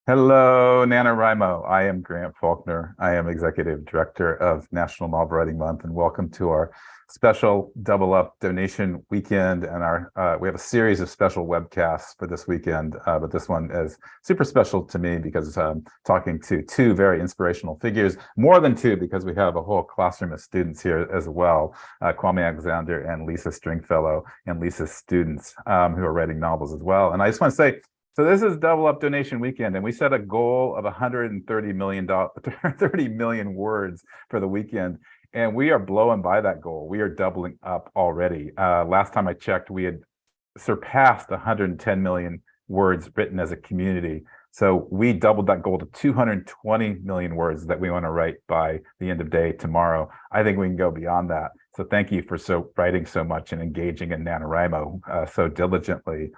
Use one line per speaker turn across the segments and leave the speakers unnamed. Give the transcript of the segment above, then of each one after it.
Hello, NaNoWriMo. I am Grant Faulkner. I am Executive Director of National Novel Writing Month, and welcome to our special Double Up donation weekend. And we have a series of special webcasts for this weekend, but this one is super special to me because I'm talking to two very inspirational figures, more than two because we have a whole classroom of students here as well, Kwame Alexander and Lisa Stringfellow, and Lisa's students who are writing novels as well. And I just want to say, so this is Double Up Donation Weekend, and we set a goal of 130 million words for the weekend, and we are blowing by that goal. We are doubling up already. Last time I checked, we had surpassed 110 million words written as a community. So we doubled that goal to 220 million words that we want to write by the end of day tomorrow. I think we can go beyond that. So thank you for writing so much and engaging in NaNoWriMo so diligently.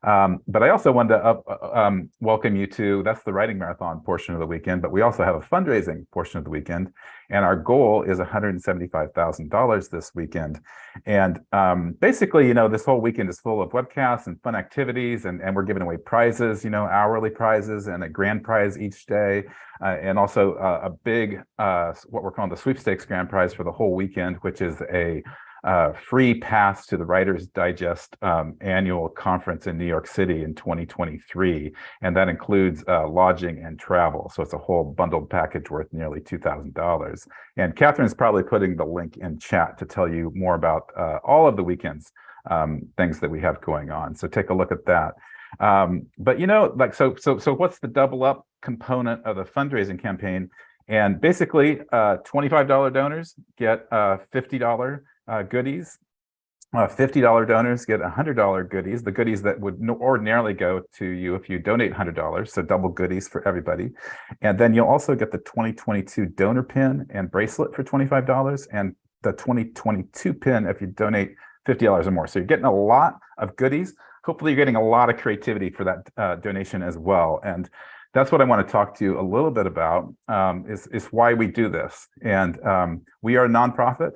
But I also wanted to welcome you to, that's the writing marathon portion of the weekend, but we also have a fundraising portion of the weekend. And our goal is $175,000 this weekend. And basically, this whole weekend is full of webcasts and fun activities, and we're giving away prizes, hourly prizes and a grand prize each day. And also a big, what we're calling the sweepstakes grand prize for the whole weekend, which is a free pass to the Writers Digest annual conference in New York City in 2023. And that includes lodging and travel. So it's a whole bundled package worth nearly $2,000. And Catherine's probably putting the link in chat to tell you more about all of the weekend's things that we have going on. So take a look at that. But so what's the double up component of the fundraising campaign? And basically, $25 donors get $50 goodies. $50 donors get $100 goodies, the goodies that would ordinarily go to you if you donate $100, so double goodies for everybody. And then you'll also get the 2022 donor pin and bracelet for $25, and the 2022 pin if you donate $50 or more. So you're getting a lot of goodies. Hopefully you're getting a lot of creativity for that donation as well. And that's what I want to talk to you a little bit about, is why we do this. And we are a nonprofit,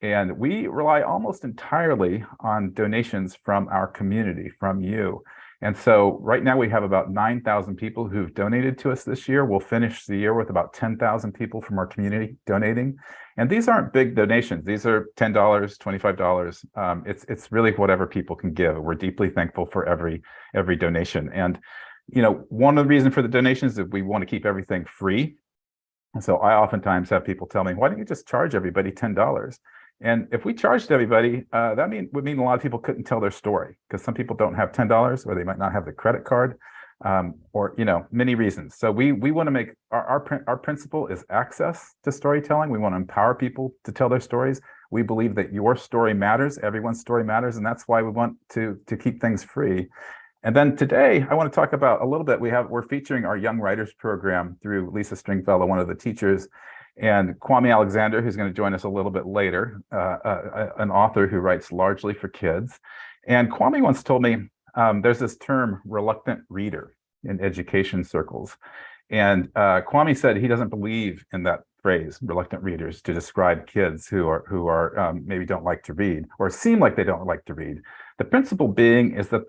and we rely almost entirely on donations from our community, from you. And so right now we have about 9,000 people who've donated to us this year. We'll finish the year with about 10,000 people from our community donating. And these aren't big donations. These are $10, $25. It's really whatever people can give. We're deeply thankful for every donation. And one of the reasons for the donations is that we want to keep everything free. And so I oftentimes have people tell me, why don't you just charge everybody $10? And if we charged everybody, that would mean a lot of people couldn't tell their story, because some people don't have $10, or they might not have the credit card, or many reasons. So we want to make our principle is access to storytelling. We want to empower people to tell their stories. We believe that your story matters, everyone's story matters, and that's why we want to keep things free. And then today, I want to talk about a little bit. We're featuring our Young Writers program through Lisa Stringfellow, one of the teachers, and Kwame Alexander, who's going to join us a little bit later, an author who writes largely for kids. And Kwame once told me there's this term, reluctant reader, in education circles. And Kwame said he doesn't believe in that phrase, reluctant readers, to describe kids who are maybe don't like to read, or seem like they don't like to read. The principle being is that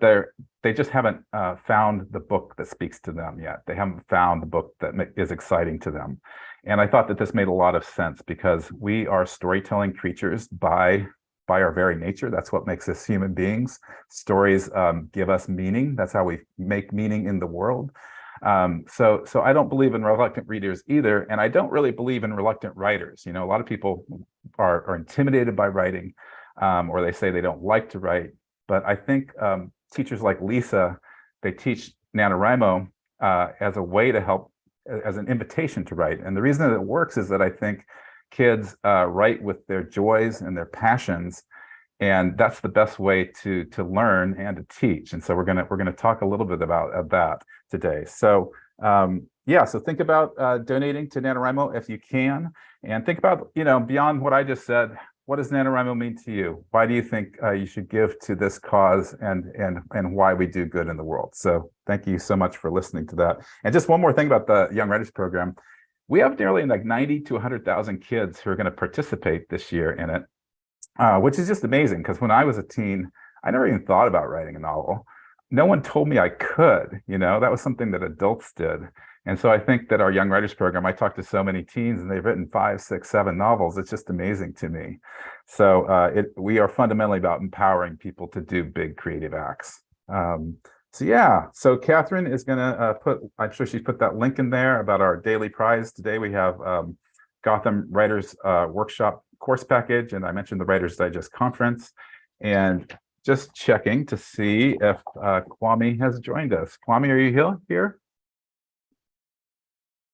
they just haven't found the book that speaks to them yet. They haven't found the book that is exciting to them. And I thought that this made a lot of sense, because we are storytelling creatures by our very nature. That's what makes us human beings. Stories give us meaning. That's how we make meaning in the world. So I don't believe in reluctant readers either, and I don't really believe in reluctant writers. A lot of people are intimidated by writing, or they say they don't like to write. But I think teachers like Lisa, they teach NaNoWriMo as a way to help, as an invitation to write. And the reason that it works is that I think kids write with their joys and their passions, and that's the best way to learn and to teach. And so we're gonna talk a little bit about that today. So so think about donating to NaNoWriMo if you can, and think about beyond what I just said. What does NaNoWriMo mean to you? Why do you think you should give to this cause, and why we do good in the world? So thank you so much for listening to that. And just one more thing about the Young Writers program. We have nearly 90 to 100,000 kids who are going to participate this year in it, which is just amazing, because when I was a teen, I never even thought about writing a novel. no one told me I could, that was something that adults did. And so I think that our Young Writers program, I talked to so many teens and they've written 5, 6, 7 novels. It's just amazing to me. So we are fundamentally about empowering people to do big creative acts. So yeah, so Catherine is going to I'm sure she's put that link in there about our daily prize. Today we have Gotham Writers Workshop course package, and I mentioned the Writers Digest conference. And just checking to see if Kwame has joined us. Kwame, are you here?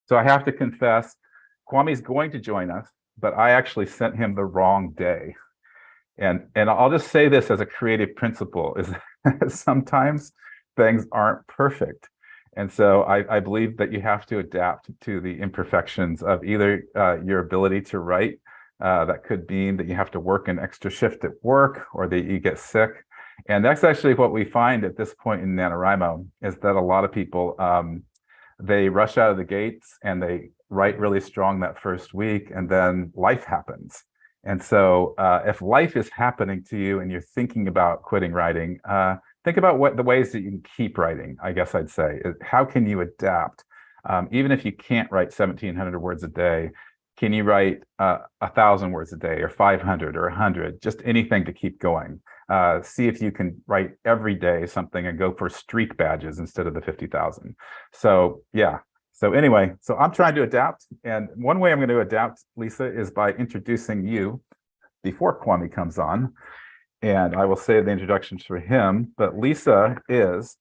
So I have to confess, Kwame's going to join us, but I actually sent him the wrong day. And I'll just say this as a creative principle is that sometimes things aren't perfect. And so I believe that you have to adapt to the imperfections of either your ability to write. That could mean that you have to work an extra shift at work or that you get sick. And that's actually what we find at this point in NaNoWriMo is that a lot of people, they rush out of the gates and they write really strong that first week, and then life happens. And so if life is happening to you and you're thinking about quitting writing, think about what the ways that you can keep writing, I guess I'd say. How can you adapt? Even if you can't write 1,700 words a day, can you write 1,000 words a day or 500 or 100, just anything to keep going? See if you can write every day something and go for streak badges instead of the 50,000. So yeah. So anyway, so I'm trying to adapt. And one way I'm going to adapt, Lisa, is by introducing you before Kwame comes on. And I will say the introductions for him. But Lisa is,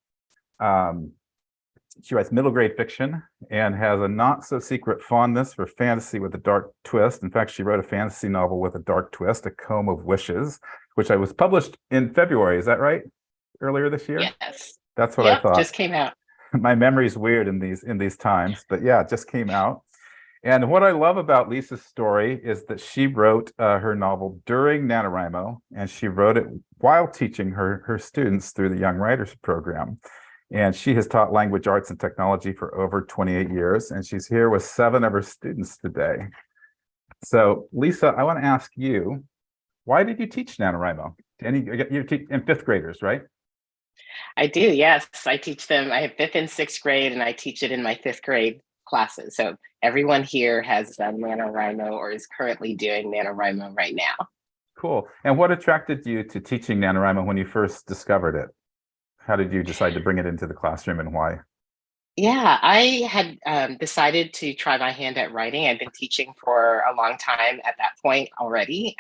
she writes middle grade fiction and has a not so secret fondness for fantasy with a dark twist. In fact, she wrote a fantasy novel with a dark twist, A Comb of Wishes, which I was published in February. Is that right? Earlier this year?
Yes.
That's what I
Yep,
thought.
just came out.
My memory's weird in these times, but yeah, it just came out. And what I love about Lisa's story is that she wrote her novel during NaNoWriMo, and she wrote it while teaching her students through the Young Writers program. And she has taught language arts and technology for over 28 years, and she's here with 7 of her students today. So Lisa, I want to ask you, why did you teach NaNoWriMo? You teach in 5th graders, right?
I do, yes. I teach them. I have 5th and 6th grade, and I teach it in my 5th grade classes. So everyone here has done NaNoWriMo or is currently doing NaNoWriMo right now.
Cool. And what attracted you to teaching NaNoWriMo when you first discovered it? How did you decide to bring it into the classroom and why?
Yeah, I had decided to try my hand at writing. I've been teaching for a long time at that point already,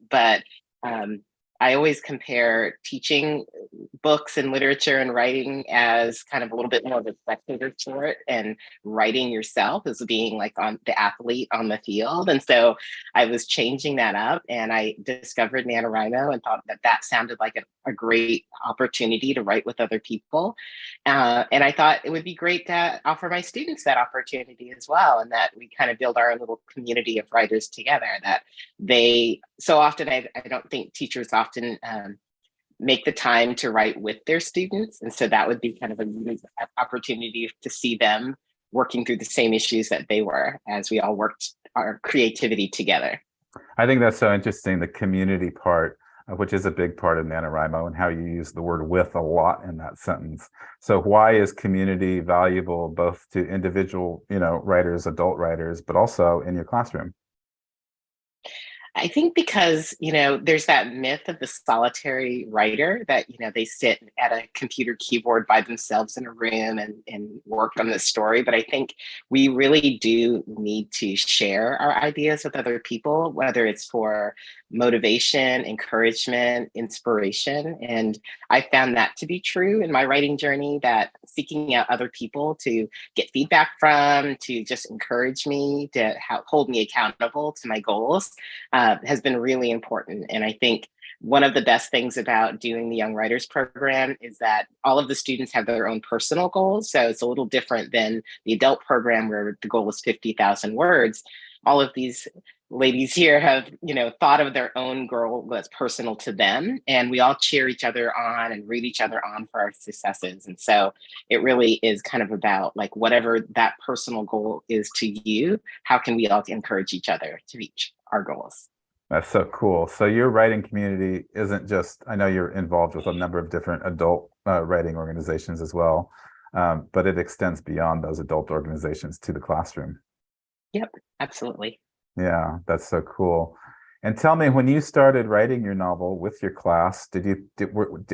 but um, I always compare teaching books and literature and writing as kind of a little bit more of a spectator sport, and writing yourself as being like on the athlete on the field. And so I was changing that up, and I discovered NaNoWriMo and thought that that sounded like a great opportunity to write with other people. And I thought it would be great to offer my students that opportunity as well, and that we kind of build our own little community of writers together. That they so often, I don't think teachers often make the time to write with their students, and so that would be kind of a unique opportunity to see them working through the same issues that they were, as we all worked our creativity together.
I think that's so interesting, the community part, which is a big part of NaNoWriMo, and how you use the word with a lot in that sentence. So why is community valuable both to individual, writers, adult writers, but also in your classroom?
I think because, there's that myth of the solitary writer that, they sit at a computer keyboard by themselves in a room and work on the story. But I think we really do need to share our ideas with other people, whether it's for motivation, encouragement, inspiration. And I found that to be true in my writing journey, that seeking out other people to get feedback from, to just encourage me, to hold me accountable to my goals, has been really important. And I think one of the best things about doing the Young Writers program is that all of the students have their own personal goals. So it's a little different than the adult program where the goal is 50,000 words. All of these ladies here have, thought of their own goal that's personal to them. And we all cheer each other on and root each other on for our successes. And so it really is kind of about like whatever that personal goal is to you, how can we all encourage each other to reach our goals?
That's so cool. So your writing community isn't just, I know you're involved with a number of different adult writing organizations as well, but it extends beyond those adult organizations to the classroom.
Yep, absolutely.
Yeah, that's so cool. And tell me, when you started writing your novel with your class,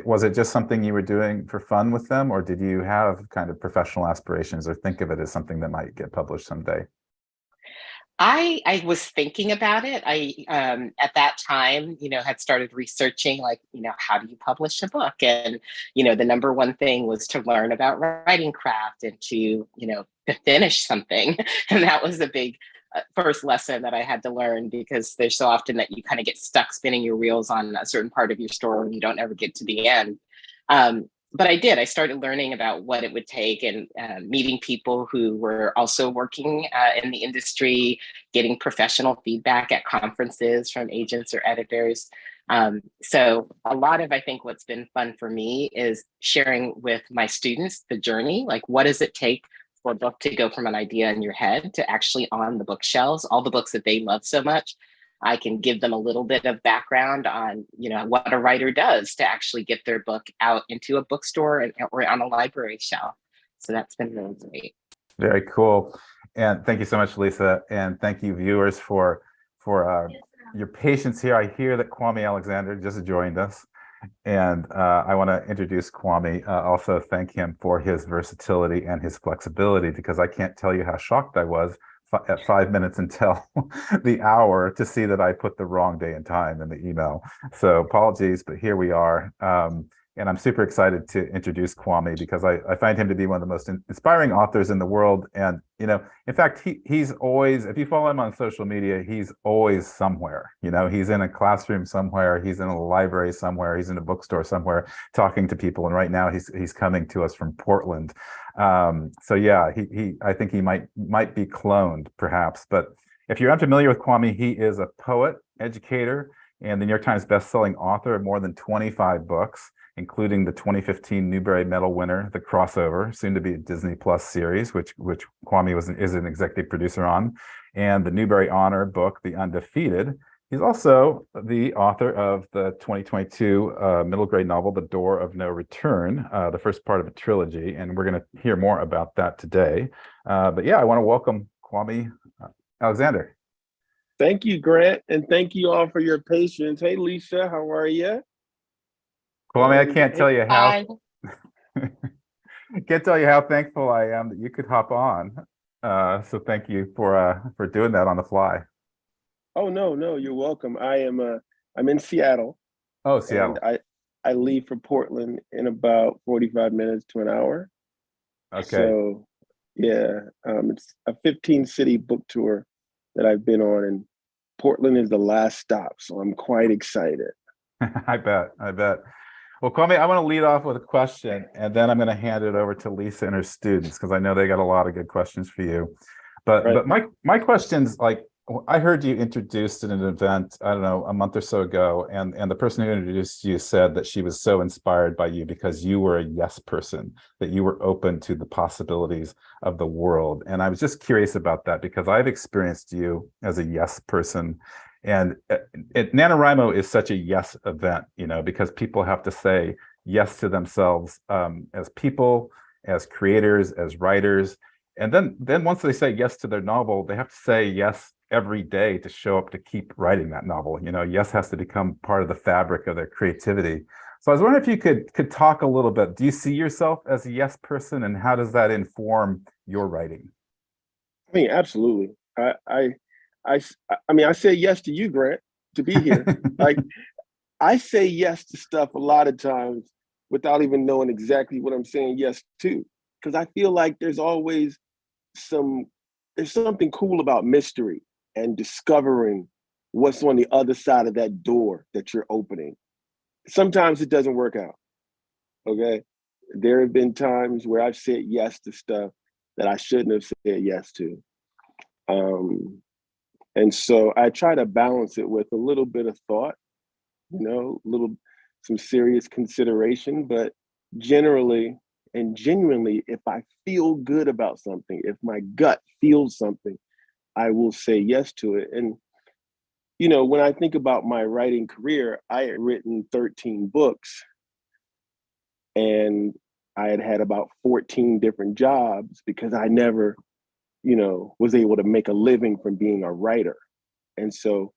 was it just something you were doing for fun with them, or did you have kind of professional aspirations or think of it as something that might get published someday?
I was thinking about it. I at that time, had started researching like, how do you publish a book? And, the number one thing was to learn about writing craft and to finish something. And that was a big first lesson that I had to learn because there's so often that you kind of get stuck spinning your wheels on a certain part of your story and you don't ever get to the end. But I did. I started learning about what it would take and meeting people who were also working in the industry, getting professional feedback at conferences from agents or editors. So a lot of, I think, what's been fun for me is sharing with my students the journey. Like, what does it take for a book to go from an idea in your head to actually on the bookshelves, all the books that they love so much? I can give them a little bit of background on, what a writer does to actually get their book out into a bookstore or on a library shelf. So that's been really great.
Very cool. And thank you so much, Lisa. And thank you, viewers, for your patience here. I hear that Kwame Alexander just joined us. And I want to introduce Kwame, also thank him for his versatility and his flexibility, because I can't tell you how shocked I was at 5 minutes until the hour to see that I put the wrong day and time in the email. So apologies, but here we are. And I'm super excited to introduce Kwame because I find him to be one of the most inspiring authors in the world. And, in fact, he's always, if you follow him on social media, he's always somewhere. He's in a classroom somewhere, he's in a library somewhere, he's in a bookstore somewhere talking to people. And right now he's coming to us from Portland. So yeah, I think he might be cloned perhaps. But if you're unfamiliar with Kwame, he is a poet, educator, and the New York Times bestselling author of more than 25 books, including the 2015 Newbery Medal winner, The Crossover, soon to be a Disney Plus series, which Kwame is an executive producer on, and the Newbery Honor book, The Undefeated. He's also the author of the 2022 middle grade novel, The Door of No Return, the first part of a trilogy, and we're going to hear more about that today. But yeah, I want to welcome Kwame Alexander.
Thank you, Grant, and thank you all for your patience. Hey, Lisa, how are you?
Kwame, I can't tell you how.
Hi.
Can't tell you how thankful I am that you could hop on. So thank you for doing that on the fly.
Oh no, you're welcome. I'm in Seattle.
Oh, Seattle.
And I leave for Portland in about 45 minutes to an hour.
Okay.
So yeah, it's a 15-city book tour that I've been on, and Portland is the last stop. So I'm quite excited.
I bet. Well, Kwame, I want to lead off with a question, and then I'm going to hand it over to Lisa and her students because I know they got a lot of good questions for you. But
Right.
but my question's like, I heard you introduced at an event, I don't know, a month or so ago, and the person who introduced you said that she was so inspired by you because you were a yes person, that you were open to the possibilities of the world. And I was just curious about that because I've experienced you as a yes person. And NaNoWriMo is such a yes event, because people have to say yes to themselves as people, as creators, as writers. And then once they say yes to their novel, they have to say yes every day to show up to keep writing that novel. Yes has to become part of the fabric of their creativity. So I was wondering if you could talk a little bit. Do you see yourself as a yes person, and how does that inform your writing?
I mean, absolutely. I say yes to you, Grant, to be here. Like, I say yes to stuff a lot of times without even knowing exactly what I'm saying yes to, because I feel like there's always something cool about mystery and discovering what's on the other side of that door that you're opening. Sometimes it doesn't work out. Okay. There have been times where I've said yes to stuff that I shouldn't have said yes to. And so I try to balance it with a little bit of thought, some serious consideration, but generally and genuinely, if I feel good about something, if my gut feels something, I will say yes to it. And when I think about my writing career, I had written 13 books, and I had had about 14 different jobs because I never, was able to make a living from being a writer. And so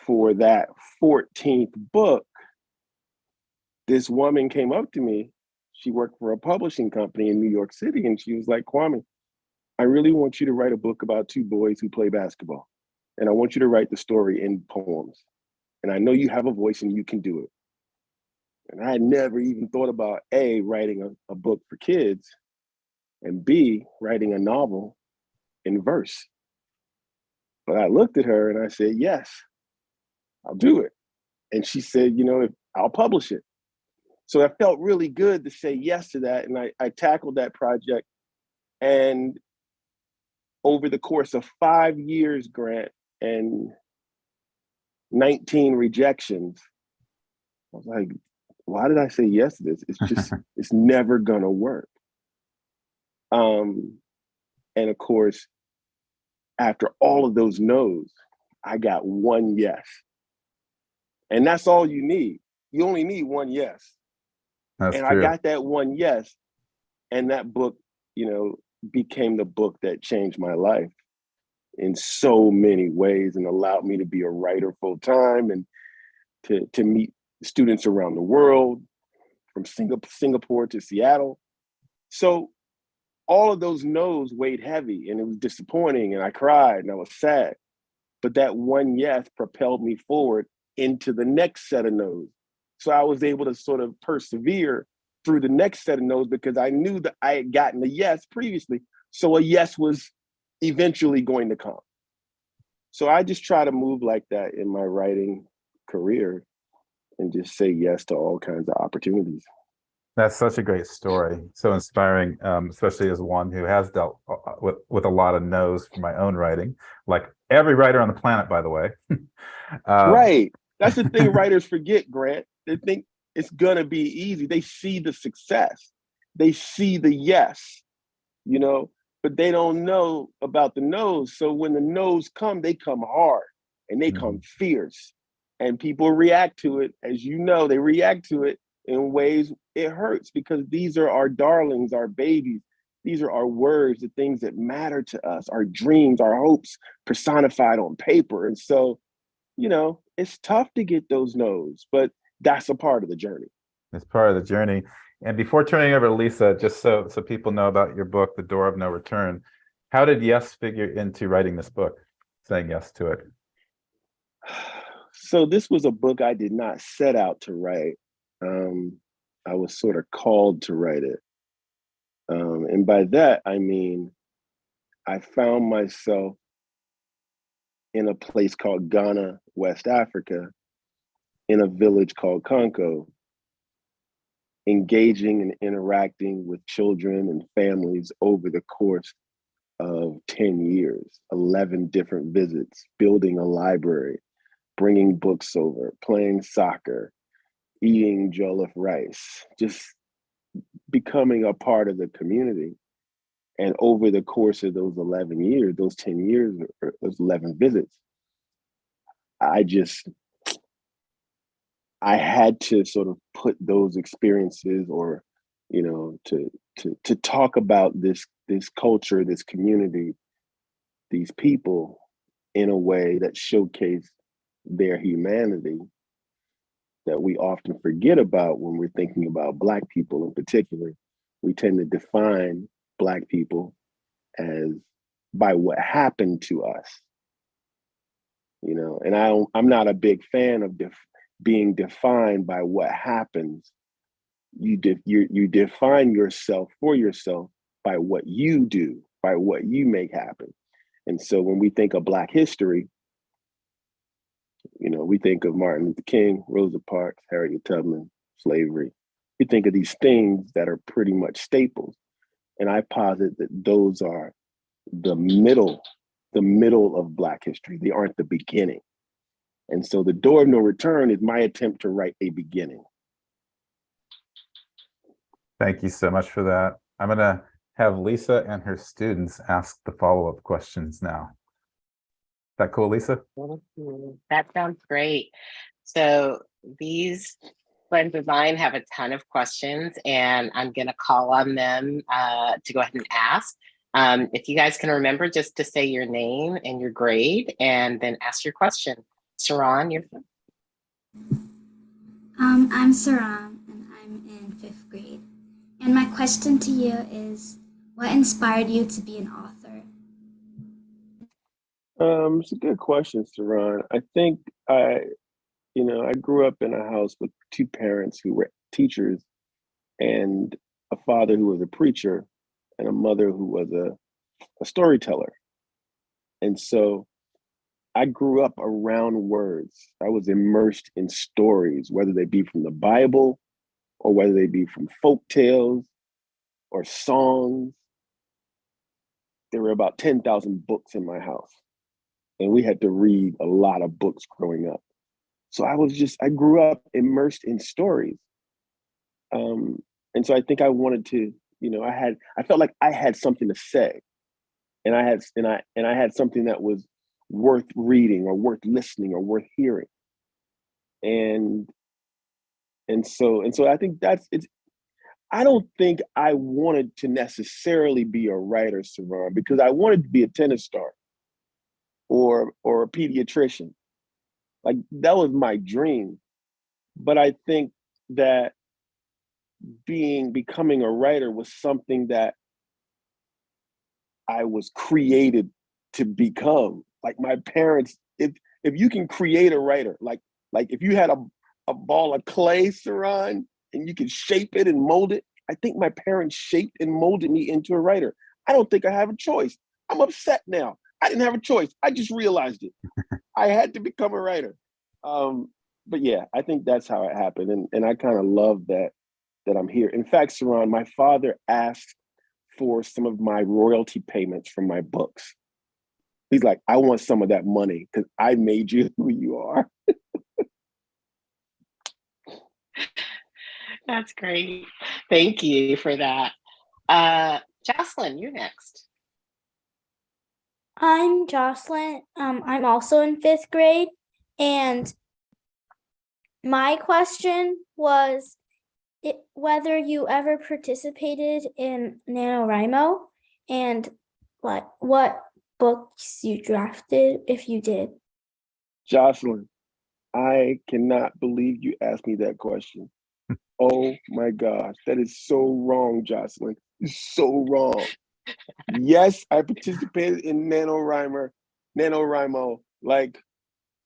for that 14th book, this woman came up to me. She worked for a publishing company in New York City, and she was like, Kwame, I really want you to write a book about two boys who play basketball. And I want you to write the story in poems. And I know you have a voice and you can do it. And I had never even thought about A, writing a book for kids, and B, writing a novel in verse. But I looked at her and I said, yes, I'll do it. And she said, I'll publish it. So it felt really good to say yes to that. And I tackled that project. And over the course of 5 years, Grant, and 19 rejections, I was like, why did I say yes to this? It's just, it's never gonna work. And of course, after all of those no's, I got one yes. And that's all you need. You only need one yes.
That's
and
true.
I got that one yes. And that book, became the book that changed my life in so many ways and allowed me to be a writer full time and to meet students around the world, from Singapore to Seattle. So all of those no's weighed heavy, and it was disappointing, and I cried and I was sad. But that one yes propelled me forward into the next set of no's. So I was able to sort of persevere through the next set of no's because I knew that I had gotten a yes previously. So a yes was eventually going to come. So I just try to move like that in my writing career and just say yes to all kinds of opportunities.
That's such a great story. So inspiring, especially as one who has dealt with a lot of no's for my own writing, like every writer on the planet, by the way.
Right. That's the thing writers forget, Grant. They think it's going to be easy. They see the success. They see the yes, but they don't know about the no's. So when the no's come, they come hard and they come fierce. And people react to it, as they react to it in ways it hurts, because these are our darlings, our babies. These are our words, the things that matter to us, our dreams, our hopes personified on paper. And so, it's tough to get those no's, but that's a part of the journey.
It's part of the journey. And before turning over to Lisa, just so people know about your book, The Door of No Return, how did yes figure into writing this book, saying yes to it?
So this was a book I did not set out to write. I was sort of called to write it. And by that, I mean, I found myself in a place called Ghana, West Africa, in a village called Conco, engaging and interacting with children and families over the course of 10 years, 11 different visits, building a library, bringing books over, playing soccer, eating jollof rice, just becoming a part of the community. And over the course of those 11 years, those 10 years, or those 11 visits, I had to sort of put those experiences, or, to talk about this culture, this community, these people in a way that showcased their humanity that we often forget about when we're thinking about Black people in particular. We tend to define Black people as by what happened to us, and I'm not a big fan of being defined by what happens. You define yourself for yourself by what you do, by what you make happen. And so when we think of Black history, we think of Martin Luther King, Rosa Parks, Harriet Tubman, slavery. We think of these things that are pretty much staples. And I posit that those are the middle of Black history. They aren't the beginning. And so The Door of No Return is my attempt to write a beginning.
Thank you so much for that. I'm going to have Lisa and her students ask the follow-up questions now. That cool, Lisa?
That sounds great. So these friends of mine have a ton of questions, and I'm going to call on them to go ahead and ask. If you guys can remember just to say your name and your grade, and then ask your question. Saran, you're first.
I'm Saram, and I'm in 5th grade. And my question to you is, what inspired you to be an author?
It's a good question, Saran. I think I grew up in a house with two parents who were teachers, and a father who was a preacher, and a mother who was a storyteller. And so I grew up around words. I was immersed in stories, whether they be from the Bible or whether they be from folk tales or songs. There were about 10,000 books in my house, and we had to read a lot of books growing up. So I grew up immersed in stories. And so I think I wanted to, I felt like I had something to say, and I had something that was worth reading or worth listening or worth hearing. And so I think I don't think I wanted to necessarily be a writer, Saran, because I wanted to be a tennis star or a pediatrician. Like, that was my dream. But I think that becoming a writer was something that I was created to become. Like, my parents, if you can create a writer, like if you had a ball of clay, Saran, and you could shape it and mold it, I think my parents shaped and molded me into a writer. I don't think I have a choice. I'm upset now. I didn't have a choice. I just realized it. I had to become a writer. But yeah, I think that's how it happened. And I kind of love that I'm here. In fact, Saran, my father asked for some of my royalty payments from my books. He's like, I want some of that money because I made you who you are.
That's great. Thank you for that. Jocelyn, you're next.
I'm Jocelyn. I'm also in 5th grade, and my question was whether you ever participated in NaNoWriMo and what books you drafted, if you did.
Jocelyn, I cannot believe you asked me that question. Oh my gosh, that is so wrong, Jocelyn. It's so wrong. Yes, I participated in NaNoWriMo, like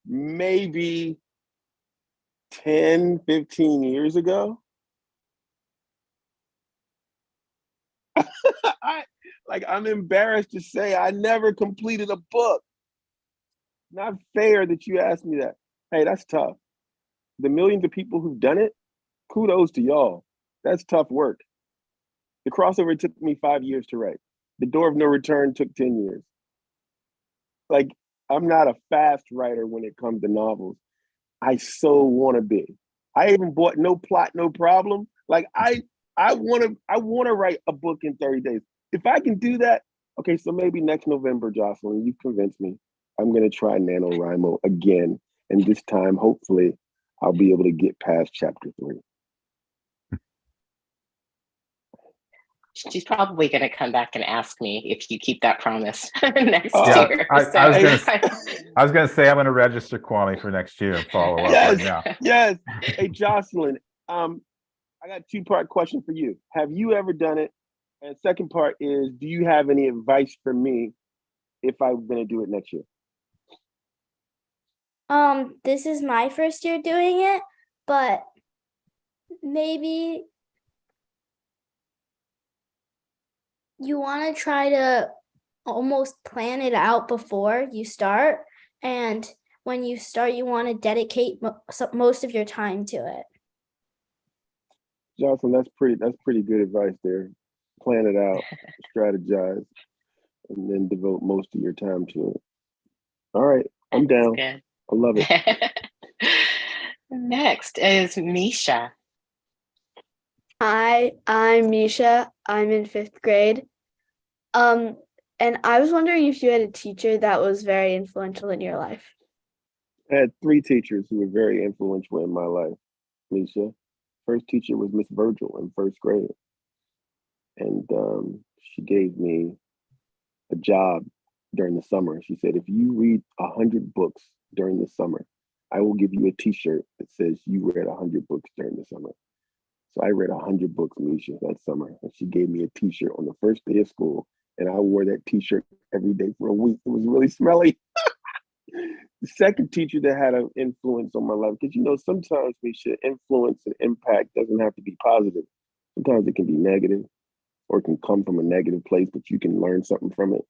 maybe 10, 15 years ago. I'm embarrassed to say I never completed a book. Not fair that you asked me that. Hey, that's tough. The millions of people who've done it, kudos to y'all. That's tough work. The crossover took me 5 years to write. The Door of No Return took 10 years. Like, I'm not a fast writer when it comes to novels. I so want to be. I even bought No Plot, No Problem. Like, I want to write a book in 30 days. If I can do that, okay, so maybe next November, Jocelyn, you convinced me. I'm going to try NaNoWriMo again. And this time, hopefully, I'll be able to get past chapter 3.
She's probably going to come back and ask me if you keep that promise next
Yeah,
year.
I was gonna say I'm gonna register Kwame for next year and follow up right now.
Yes. Hey, Jocelyn, I got a 2-part question for you. Have you ever done it? And second part is, do you have any advice for me if I'm gonna do it next year?
This is my first year doing it, but maybe you want to try to almost plan it out before you start. And when you start, you want to dedicate most of your time to it.
Jocelyn, that's pretty good advice there. Plan it out, strategize, and then devote most of your time to it. All right, I'm down.
Good.
I love it.
Next is Misha.
Hi, I'm Misha. I'm in 5th grade. And I was wondering if you had a teacher that was very influential in your life.
I had three teachers who were very influential in my life, Misha. First teacher was Miss Virgil in first grade. And she gave me a job during the summer. She said, if you read 100 books during the summer, I will give you a t-shirt that says you read 100 books during the summer. So I read 100 books, Misha, that summer. And she gave me a t-shirt on the first day of school. And I wore that t-shirt every day for a week. It was really smelly. The second teacher that had an influence on my life, because sometimes, Misha, influence and impact doesn't have to be positive. Sometimes it can be negative or it can come from a negative place, but you can learn something from it.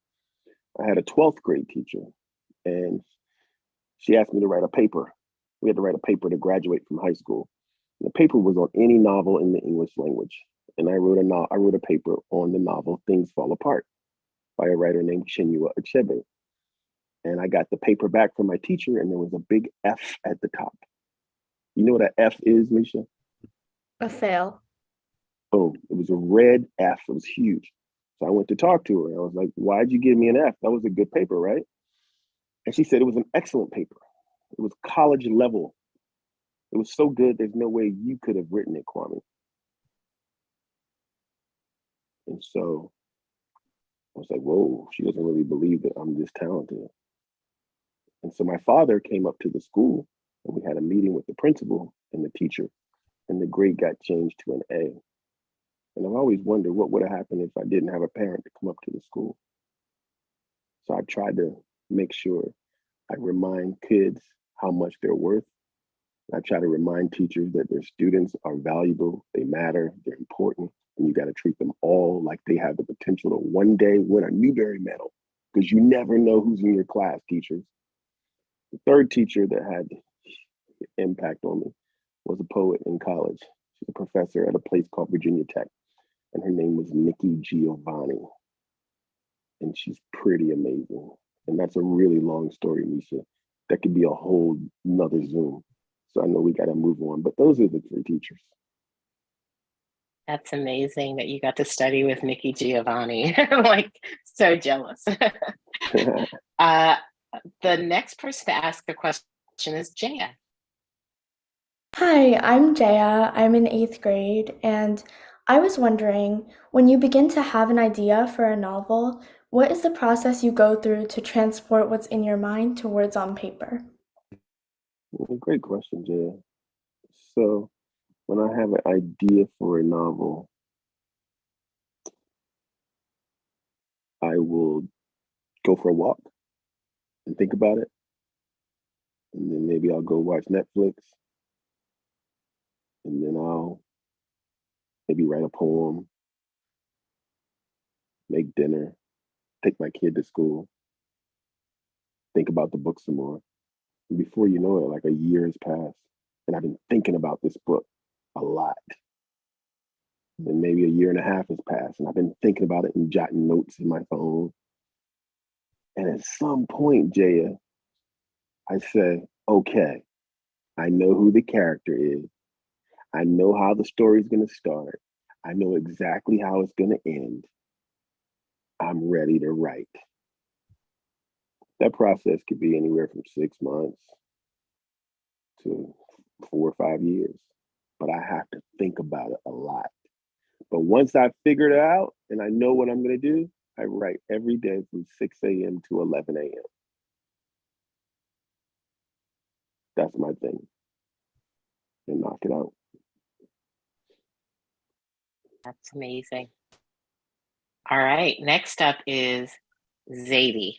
I had a 12th grade teacher, and she asked me to write a paper. We had to write a paper to graduate from high school. And the paper was on any novel in the English language. And I wrote a paper on the novel Things Fall Apart by a writer named Chinua Achebe. And I got the paper back from my teacher, and there was a big F at the top. You know what an F is, Misha?
A fail.
Boom. It was a red F. It was huge. So I went to talk to her. I was like, why'd you give me an F? That was a good paper, right? And she said it was an excellent paper. It was college level. It was so good, there's no way you could have written it, Kwame. And so I was like, whoa, she doesn't really believe that I'm this talented. And so my father came up to the school, and we had a meeting with the principal and the teacher, and the grade got changed to an A. And I've always wondered what would have happened if I didn't have a parent to come up to the school. So I tried to make sure I remind kids how much they're worth. I try to remind teachers that their students are valuable, they matter, they're important, and you got to treat them all like they have the potential to one day win a Newbery medal, because you never know who's in your class, teachers. The third teacher that had impact on me was a poet in college. She's a professor at a place called Virginia Tech, and her name was Nikki Giovanni. And she's pretty amazing. And that's a really long story, Misha. That could be a whole nother Zoom. So I know we got to move on, but those are the three teachers.
That's amazing that you got to study with Nikki Giovanni. I'm like so jealous. The next person to ask a question is Jaya.
Hi, I'm Jaya. I'm in 8th grade, and I was wondering, when you begin to have an idea for a novel, what is the process you go through to transport what's in your mind to words on paper?
Well, great question, Jaya. So when I have an idea for a novel, I will go for a walk and think about it. And then maybe I'll go watch Netflix. And then I'll maybe write a poem, make dinner, take my kid to school, think about the book some more. And before you know it, like a year has passed, and I've been thinking about this book a lot. Then maybe a year and a half has passed, and I've been thinking about it and jotting notes in my phone. And at some point, Jaya, I say, okay, I know who the character is. I know how the story's going to start. I know exactly how it's going to end. I'm ready to write. That process could be anywhere from 6 months to 4 or 5 years, but I have to think about it a lot. But once I figure it out and I know what I'm going to do, I write every day from 6 a.m. to 11 a.m. That's my thing. And knock it out.
That's amazing. All right, next up is Zadie.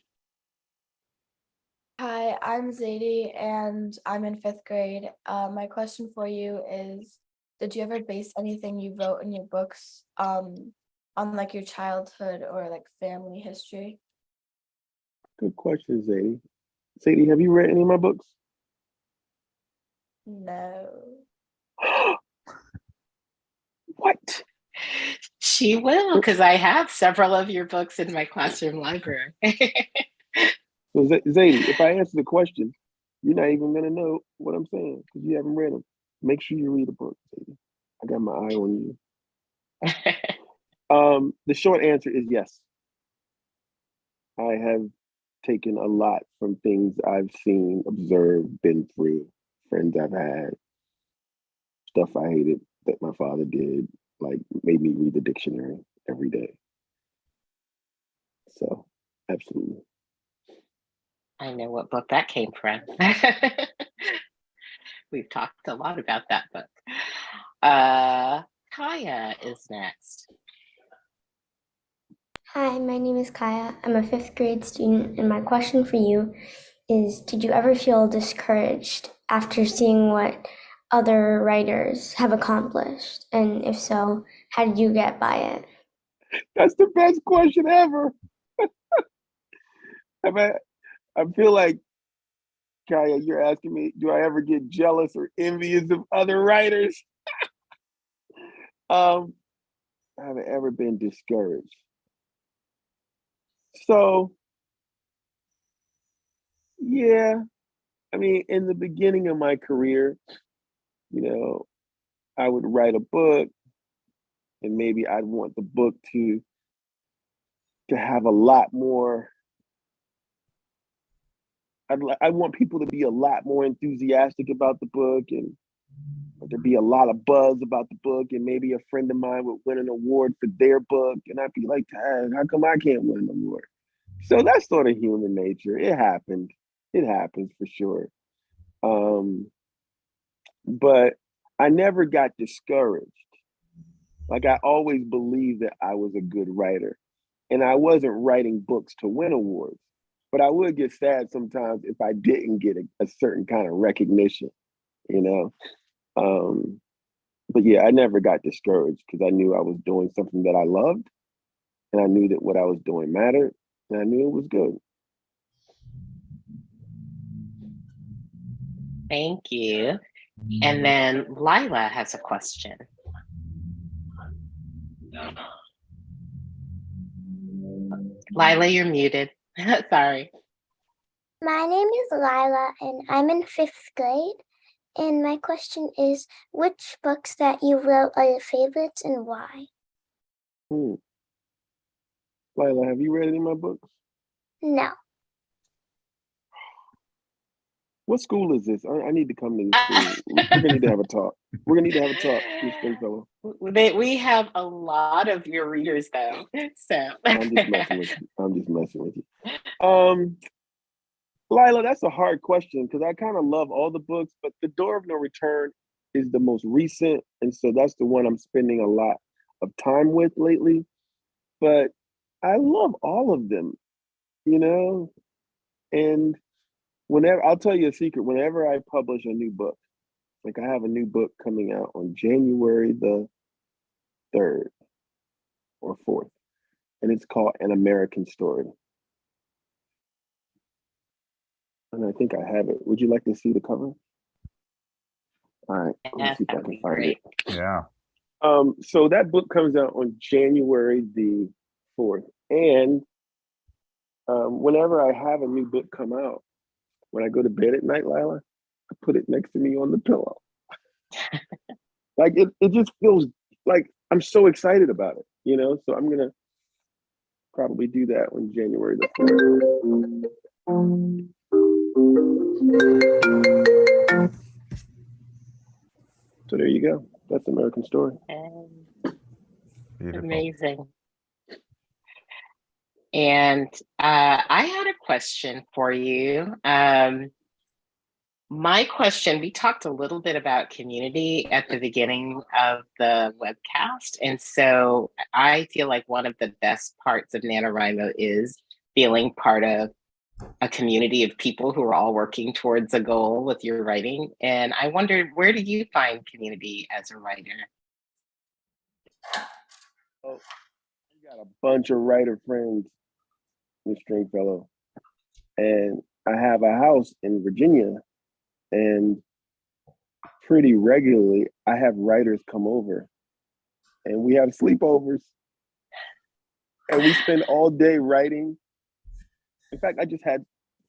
Hi, I'm Zadie and I'm in 5th grade. My question for you is, did you ever base anything you wrote in your books on like your childhood or like family history?
Good question, Zadie. Zadie, have you read any of my books?
No.
What?
She will, because I have several of your books in my classroom library.
So Zadie, if I answer the question, you're not even gonna know what I'm saying because you haven't read them. Make sure you read the book, Zadie. I got my eye on you. The short answer is yes. I have taken a lot from things I've seen, observed, been through, friends I've had, stuff I hated that my father did, like made me read the dictionary every day. So, absolutely.
I know what book that came from. We've talked a lot about that book. Kaya is next.
Hi, my name is Kaya. I'm a fifth grade student, and my question for you is, did you ever feel discouraged after seeing what other writers have accomplished? And if so, how did you get by it?
That's the best question ever. I feel like, Kaya, you're asking me, do I ever get jealous or envious of other writers? I haven't ever been discouraged. So, yeah, I mean, in the beginning of my career, you know, I would write a book and maybe I'd want the book to have a lot more. I want people to be a lot more enthusiastic about the book and there'd be a lot of buzz about the book, and maybe a friend of mine would win an award for their book, and I'd be like, how come I can't win an award? So that's sort of human nature. It happened. It happens for sure. But I never got discouraged. Like I always believed that I was a good writer, and I wasn't writing books to win awards. But I would get sad sometimes if I didn't get a certain kind of recognition, you know. But yeah, I never got discouraged because I knew I was doing something that I loved, and I knew that what I was doing mattered, and I knew it was good.
Thank you. And then Lila has a question. Lila, you're muted. Sorry.
My name is Lila and I'm in fifth grade. And my question is, which books that you wrote are your favorites and why?
Lila, have you read any of my books?
No.
What school is this? I need to come to this school. We're gonna need to have a talk. We're gonna need to have a talk, Miss Stringfellow.
We have a lot of your readers though. So
I'm just messing with you. Lila, that's a hard question because I kind of love all the books, but The Door of No Return is the most recent, and so that's the one I'm spending a lot of time with lately. But I love all of them, you know? And whenever, I'll tell you a secret, whenever I publish a new book, like I have a new book coming out on January the 3rd or 4th, and it's called An American Story. And I think I have it. Would you like to see the cover? All right, let's see if I can find it.
Yeah.
So that book comes out on January the 4th. And whenever I have a new book come out, when I go to bed at night, Lila, I put it next to me on the pillow. Like it just feels like I'm so excited about it, you know? So I'm gonna probably do that on January the 4th. So there you go. That's American Story.
Beautiful.
Amazing. And I had a question for you. My question, we talked a little bit about community at the beginning of the webcast. And so I feel like one of the best parts of NaNoWriMo is feeling part of a community of people who are all working towards a goal with your writing. And I wondered, where do you find community as a writer?
Oh, I got a bunch of writer friends, Miss Stringfellow. And I have a house in Virginia, and pretty regularly I have writers come over and we have sleepovers and we spend all day writing. In fact, I just had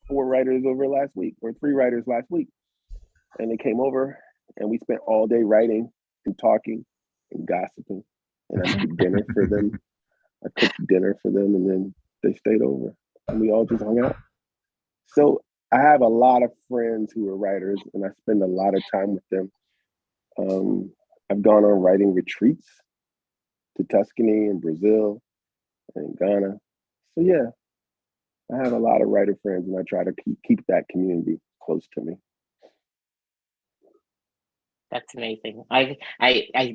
4 writers over last week, or 3 writers last week, and they came over and we spent all day writing and talking and gossiping, and I made dinner for them. I cooked dinner for them, and then they stayed over. and we all just hung out. So I have a lot of friends who are writers, and I spend a lot of time with them. I've gone on writing retreats to Tuscany and Brazil and Ghana. So yeah, I have a lot of writer friends, and I try to keep that community close to me.
That's amazing. I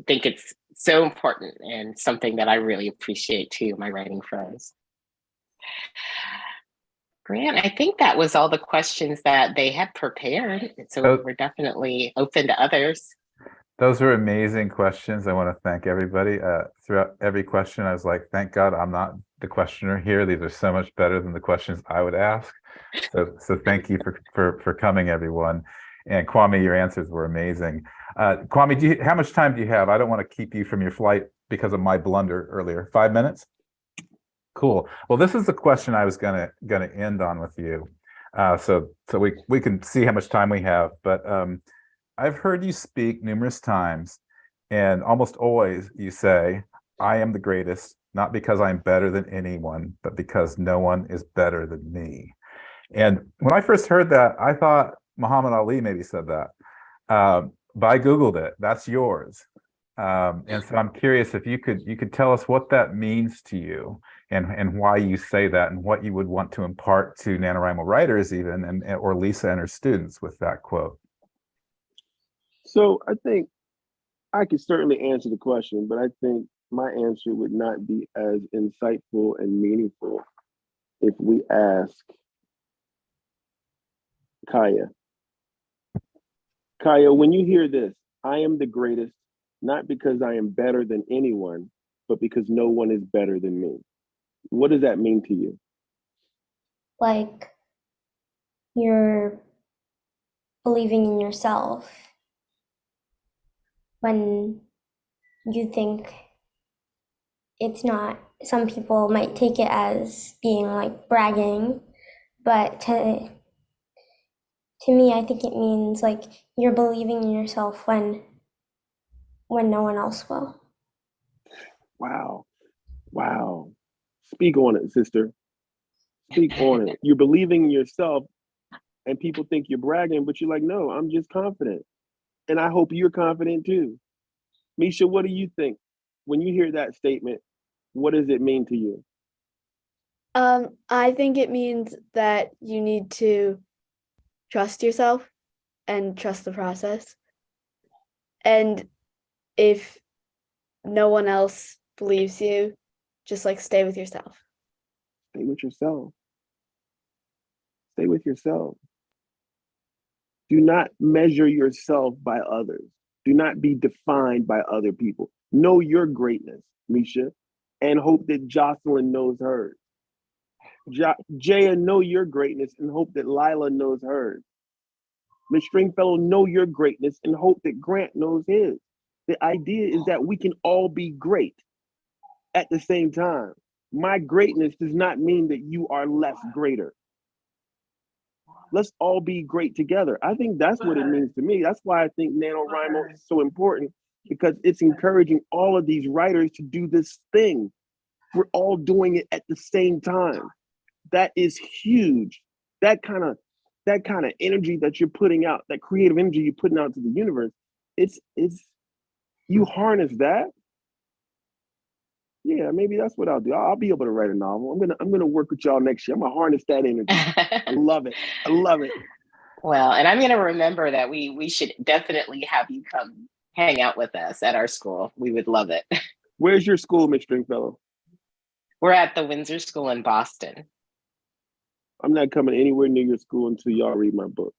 think it's so important and something that I really appreciate too, my writing friends. Grant, I think that was all the questions that they had prepared. So we're definitely open to others.
Those are amazing questions. I want to thank everybody. Throughout every question, I was like, thank God I'm not the questioner here. These are so much better than the questions I would ask. So thank you for coming, everyone. And Kwame, your answers were amazing. Kwame, how much time do you have? I don't want to keep you from your flight because of my blunder earlier. 5 minutes? Cool. Well, this is the question I was gonna end on with you. So we can see how much time we have, but I've heard you speak numerous times, and almost always you say, I am the greatest, not because I'm better than anyone, but because no one is better than me. And when I first heard that, I thought Muhammad Ali maybe said that. But I Googled it. That's yours. And so I'm curious if you could tell us what that means to you, and why you say that, and what you would want to impart to NaNoWriMo writers even, or Lisa and her students with that quote.
So I think I could certainly answer the question, but I think my answer would not be as insightful and meaningful if we ask Kaya. Kaya, when you hear this, I am the greatest, not because I am better than anyone, but because no one is better than me. What does that mean to you?
Like you're believing in yourself when you think it's not. Some people might take it as being like bragging, but to me, I think it means like you're believing in yourself when no one else will.
Wow. Wow. Speak on it, sister. Speak on it. You're believing in yourself, and people think you're bragging, but you're like, no, I'm just confident. And I hope you're confident too. Misha, what do you think? When you hear that statement, what does it mean to you?
I think it means that you need to trust yourself and trust the process. And if no one else believes you, just like stay with yourself.
Stay with yourself. Stay with yourself. Do not measure yourself by others. Do not be defined by other people. Know your greatness, Misha, and hope that Jocelyn knows hers. Jaya, know your greatness and hope that Lila knows hers. Ms. Stringfellow, know your greatness and hope that Grant knows his. The idea is that we can all be great at the same time. My greatness does not mean that you are less greater. Let's all be great together. I think that's what it means to me. That's why I think NaNoWriMo is so important, because it's encouraging all of these writers to do this thing. We're all doing it at the same time. That is huge. That kind of energy that you're putting out, that creative energy you're putting out to the universe, it's you harness that. Yeah, maybe that's what I'll do. I'll be able to write a novel. I'm gonna work with y'all next year. I'm gonna harness that energy. I love it. I love it.
Well, and I'm gonna remember that we should definitely have you come hang out with us at our school. We would love it.
Where's your school, Miss Stringfellow?
We're at the Windsor School in Boston.
I'm not coming anywhere near your school until y'all read my books.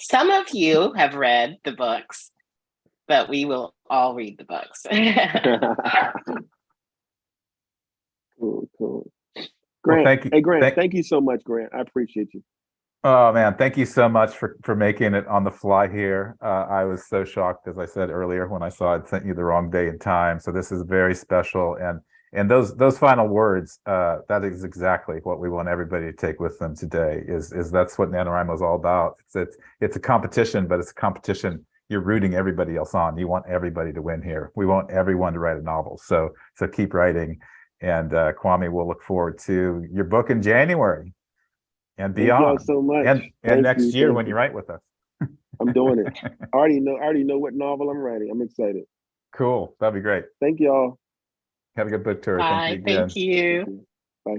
Some of you have read the books, but we will all read the books.
Cool. Grant,
Well, thank you.
Hey, Grant, thank you so much, Grant. I appreciate you.
Oh man, thank you so much for making it on the fly here. I was so shocked, as I said earlier, when I saw I'd sent you the wrong day and time. So this is very special, and those final words, that is exactly what we want everybody to take with them today. Is that's what NaNoWriMo is all about. It's a competition, but it's a competition you're rooting everybody else on. You want everybody to win here. We want everyone to write a novel. So keep writing, And Kwame, we'll look forward to your book in January and
Thank y'all
beyond,
so much.
and
Thank
next
you,
year
thank
when you
you.
write with us.
I'm doing it. I already know what novel I'm writing. I'm excited.
Cool. That'd be great.
Thank y'all.
Have a good book tour. Thank you
Bye.
again.
Thank you.
Bye.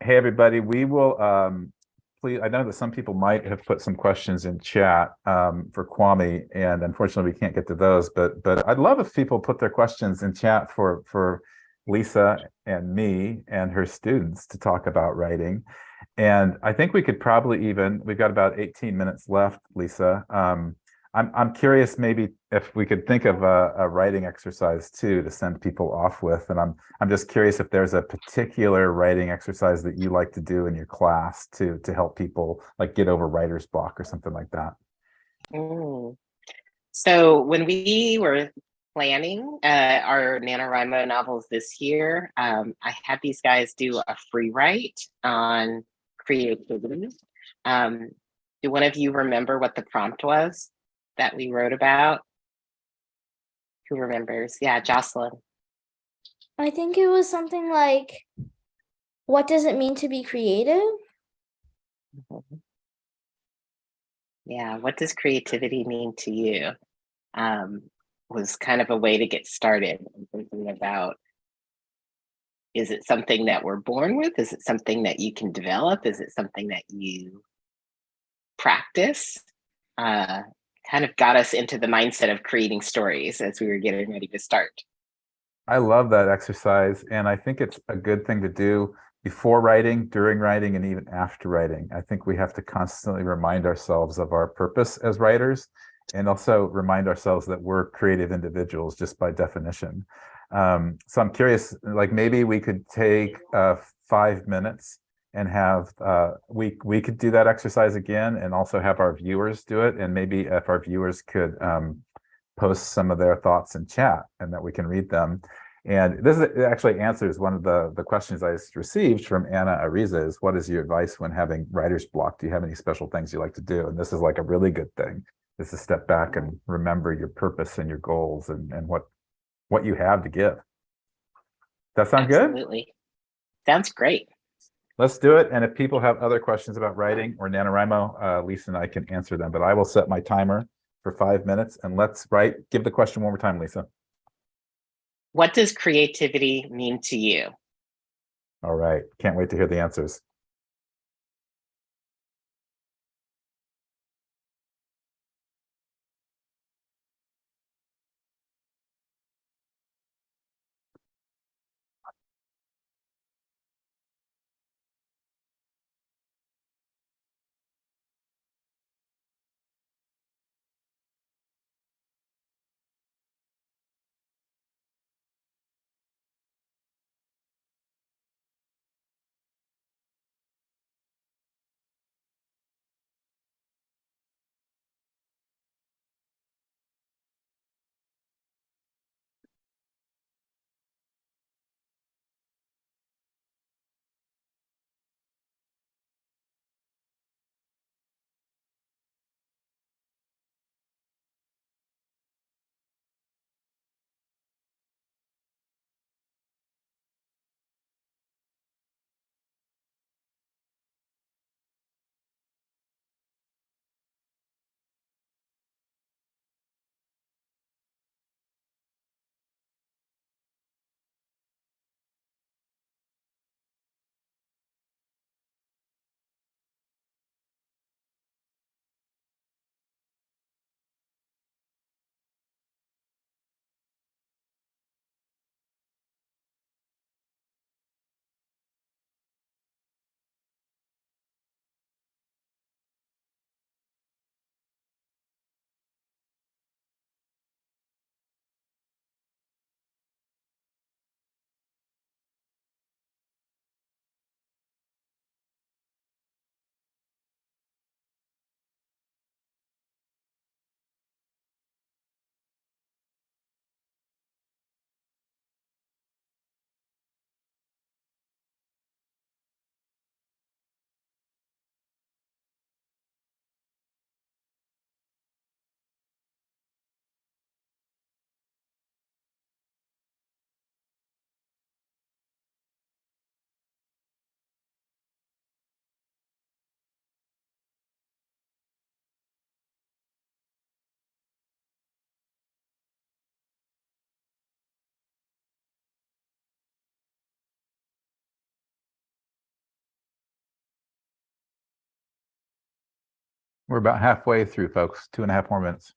Hey, everybody, we will, please, I know that some people might have put some questions in chat for Kwame, and unfortunately we can't get to those, but I'd love if people put their questions in chat for Lisa and me and her students to talk about writing. And I think we could probably even, we've got about 18 minutes left, Lisa. I'm curious maybe if we could think of a writing exercise too to send people off with. And I'm just curious if there's a particular writing exercise that you like to do in your class to help people like get over writer's block or something like that.
So when we were planning our NaNoWriMo novels this year, I had these guys do a free write on creativity. Do one of you remember what the prompt was that we wrote about? Who remembers? Yeah, Jocelyn.
I think it was something like, what does it mean to be creative?
Yeah, what does creativity mean to you? Was kind of a way to get started and thinking about, is it something that we're born with? Is it something that you can develop? Is it something that you practice? Kind of got us into the mindset of creating stories as we were getting ready to start.
I love that exercise, and I think it's a good thing to do before writing, during writing, and even after writing. I think we have to constantly remind ourselves of our purpose as writers, and also remind ourselves that we're creative individuals just by definition. So I'm curious, like maybe we could take 5 minutes and have we could do that exercise again, and also have our viewers do it, and maybe if our viewers could post some of their thoughts in chat and that we can read them. And this actually answers one of the questions I received from Anna Ariza is, what is your advice when having writer's block? Do you have any special things you like to do? And this is like a really good thing, is to step back and remember your purpose and your goals and what you have to give. That sound good?
Absolutely. Sounds great.
Let's do it. And if people have other questions about writing or NaNoWriMo, Lisa and I can answer them, but I will set my timer for 5 minutes and let's give the question one more time, Lisa.
What does creativity mean to you?
All right. Can't wait to hear the answers. We're about halfway through, folks. 2.5 more minutes.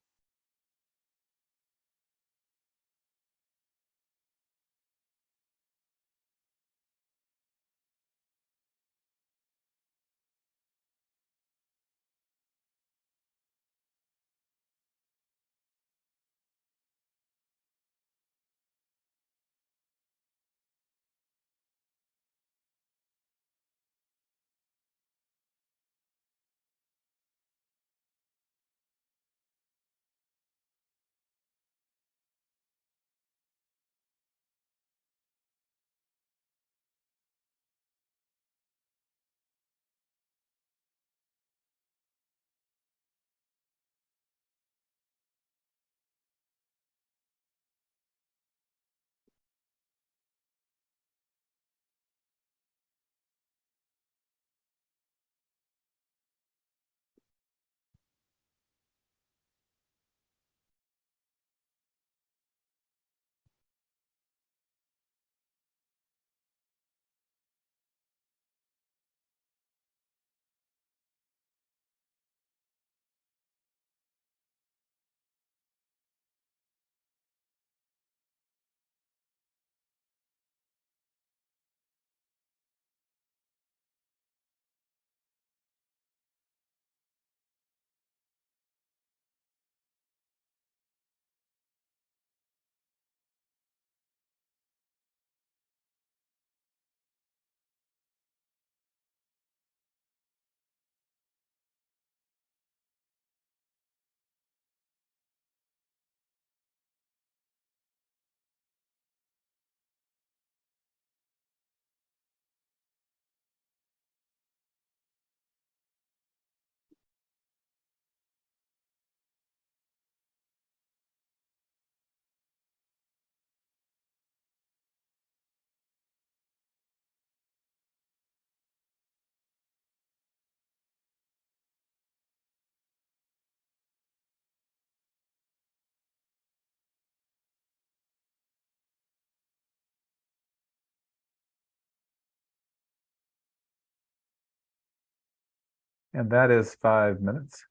And that is 5 minutes.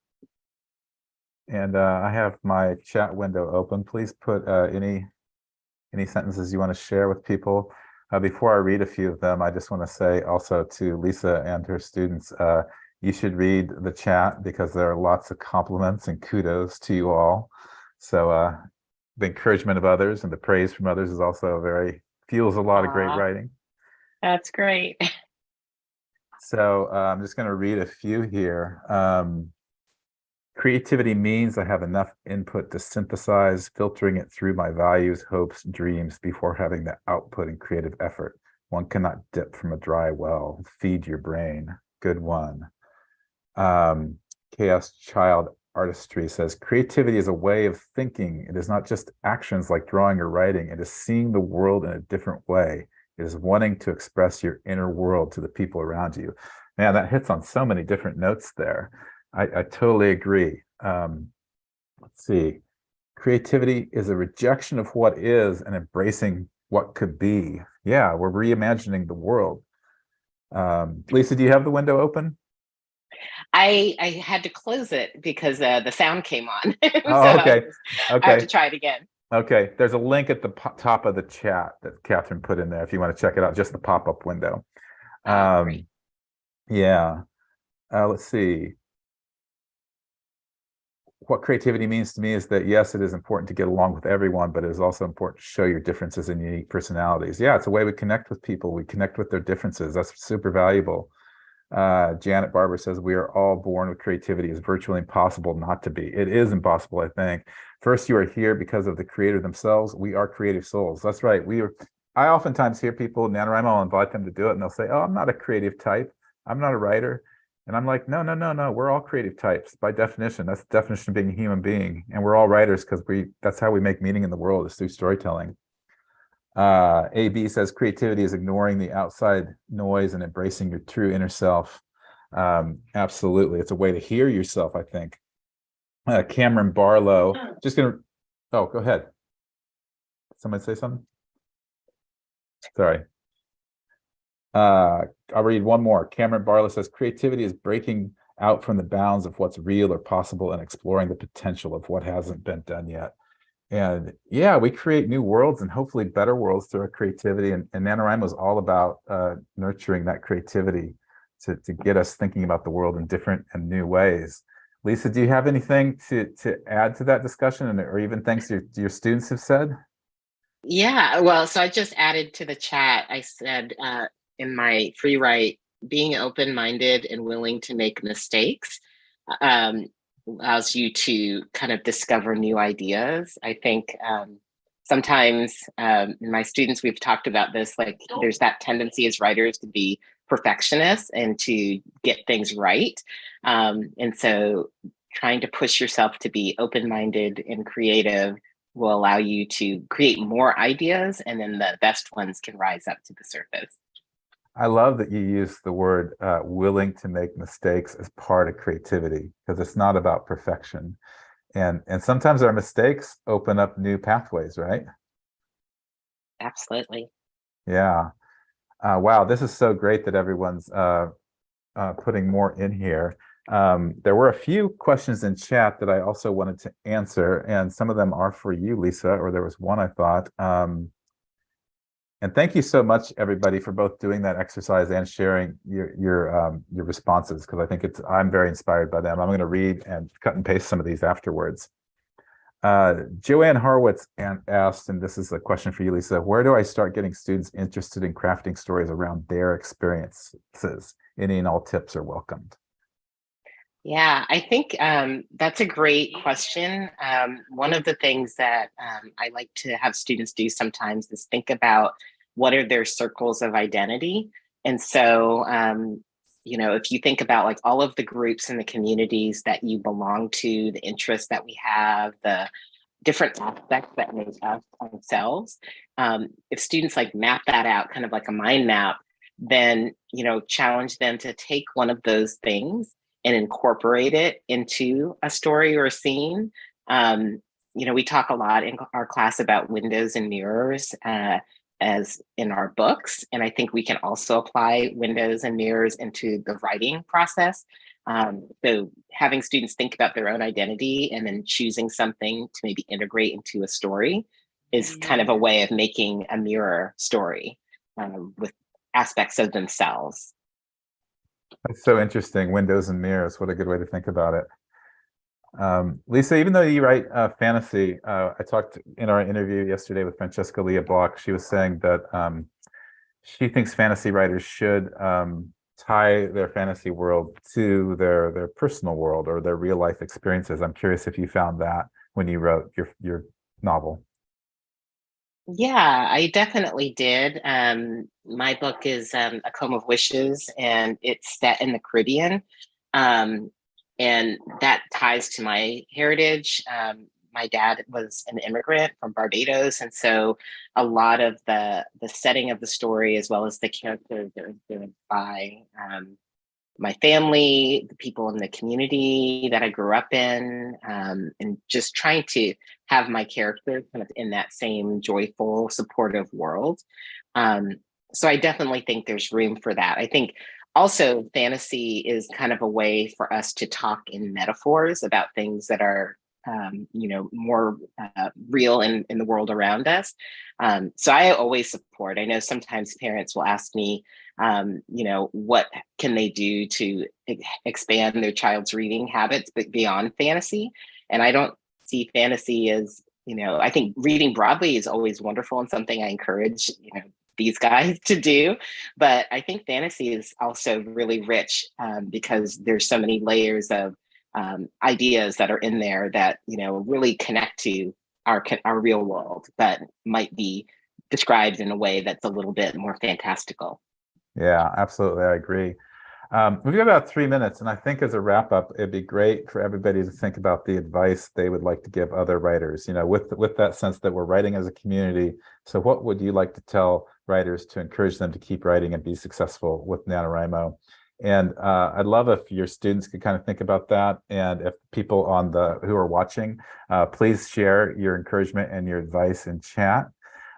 And I have my chat window open. Please put any sentences you want to share with people. Before I read a few of them, I just want to say also to Lisa and her students, you should read the chat because there are lots of compliments and kudos to you all. So the encouragement of others and the praise from others is also fuels a lot of great writing.
That's great.
So I'm just going to read a few here. Creativity means I have enough input to synthesize, filtering it through my values, hopes, dreams before having the output in creative effort. One cannot dip from a dry well. Feed your brain. Good one. Chaos Child Artistry says, creativity is a way of thinking. It is not just actions like drawing or writing. It is seeing the world in a different way. It is wanting to express your inner world to the people around you. Man, that hits on so many different notes there. I totally agree. Let's see. Creativity is a rejection of what is and embracing what could be. Yeah, we're reimagining the world. Lisa, do you have the window open?
I had to close it because the sound came on.
Oh, okay.
I have to try it again.
Okay, there's a link at the top of the chat that Catherine put in there if you want to check it out, just the pop-up window.
Great.
Yeah. Let's see. What creativity means to me is that, yes, it is important to get along with everyone, but it is also important to show your differences and unique personalities. Yeah, it's a way we connect with people. We connect with their differences. That's super valuable. Janet Barber says, we are all born with creativity. It's virtually impossible not to be. It is impossible, I think. First, you are here because of the creator themselves. We are creative souls. That's right. I oftentimes hear people, NaNoWriMo, I'll invite them to do it, and they'll say, oh, I'm not a creative type. I'm not a writer. And I'm like, no. We're all creative types by definition. That's the definition of being a human being. And we're all writers because that's how we make meaning in the world, is through storytelling. AB says creativity is ignoring the outside noise and embracing your true inner self. Absolutely. It's a way to hear yourself, I think. Cameron Barlow, oh, go ahead. Somebody say something? Sorry. I'll read one more. Cameron Barlow says creativity is breaking out from the bounds of what's real or possible and exploring the potential of what hasn't been done yet. And yeah, we create new worlds and hopefully better worlds through our creativity. And NaNoWriMo is all about nurturing that creativity to get us thinking about the world in different and new ways. Lisa, do you have anything to add to that discussion, or even things your students have said?
Yeah, well, so I just added to the chat, I said in my free write, being open-minded and willing to make mistakes allows you to kind of discover new ideas. I think sometimes my students, we've talked about this, like there's that tendency as writers to be perfectionists and to get things right. And so trying to push yourself to be open-minded and creative will allow you to create more ideas, and then the best ones can rise up to the surface.
I love that you use the word willing to make mistakes as part of creativity, because it's not about perfection. And sometimes our mistakes open up new pathways, right?
Absolutely.
Yeah. Wow, this is so great that everyone's putting more in here. There were a few questions in chat that I also wanted to answer, and some of them are for you, Lisa, or there was one I thought. And thank you so much, everybody, for both doing that exercise and sharing your responses, because I think I'm very inspired by them. I'm going to read and cut and paste some of these afterwards. Joanne Horowitz asked, and this is a question for you, Lisa, where do I start getting students interested in crafting stories around their experiences? Any and all tips are welcomed.
Yeah, I think that's a great question. One of the things that I like to have students do sometimes is think about what are their circles of identity. And so, you know, if you think about like all of the groups and the communities that you belong to, the interests that we have, the different aspects that make us ourselves, if students like map that out, kind of like a mind map, then, you know, challenge them to take one of those things and incorporate it into a story or a scene. You know, we talk a lot in our class about windows and mirrors as in our books. And I think we can also apply windows and mirrors into the writing process. So having students think about their own identity and then choosing something to maybe integrate into a story is kind of a way of making a mirror story with aspects of themselves.
That's so interesting. Windows and mirrors. What a good way to think about it. Lisa, even though you write fantasy, I talked in our interview yesterday with Francesca Leah Block. She was saying that she thinks fantasy writers should tie their fantasy world to their personal world or their real life experiences. I'm curious if you found that when you wrote your novel.
Yeah, I definitely did. My book is A Comb of Wishes, and it's set in the Caribbean. And that ties to my heritage. My dad was an immigrant from Barbados, and so a lot of the setting of the story, as well as the characters, are driven by my family, the people in the community that I grew up in, and just trying to have my character kind of in that same joyful, supportive world. So I definitely think there's room for that. I think also fantasy is kind of a way for us to talk in metaphors about things that are, you know, more real in the world around us. So I always support. I know sometimes parents will ask me, you know, what can they do to expand their child's reading habits, but beyond fantasy? And I don't see fantasy as, you know, I think reading broadly is always wonderful and something I encourage, you know, these guys to do. But I think fantasy is also really rich because there's so many layers of ideas that are in there that, you know, really connect to our real world, but might be described in a way that's a little bit more fantastical.
Yeah, absolutely. I agree. We've got about 3 minutes, and I think as a wrap up, it'd be great for everybody to think about the advice they would like to give other writers, you know, with that sense that we're writing as a community. So what would you like to tell writers to encourage them to keep writing and be successful with NaNoWriMo? And I'd love if your students could kind of think about that. And if people who are watching, please share your encouragement and your advice in chat.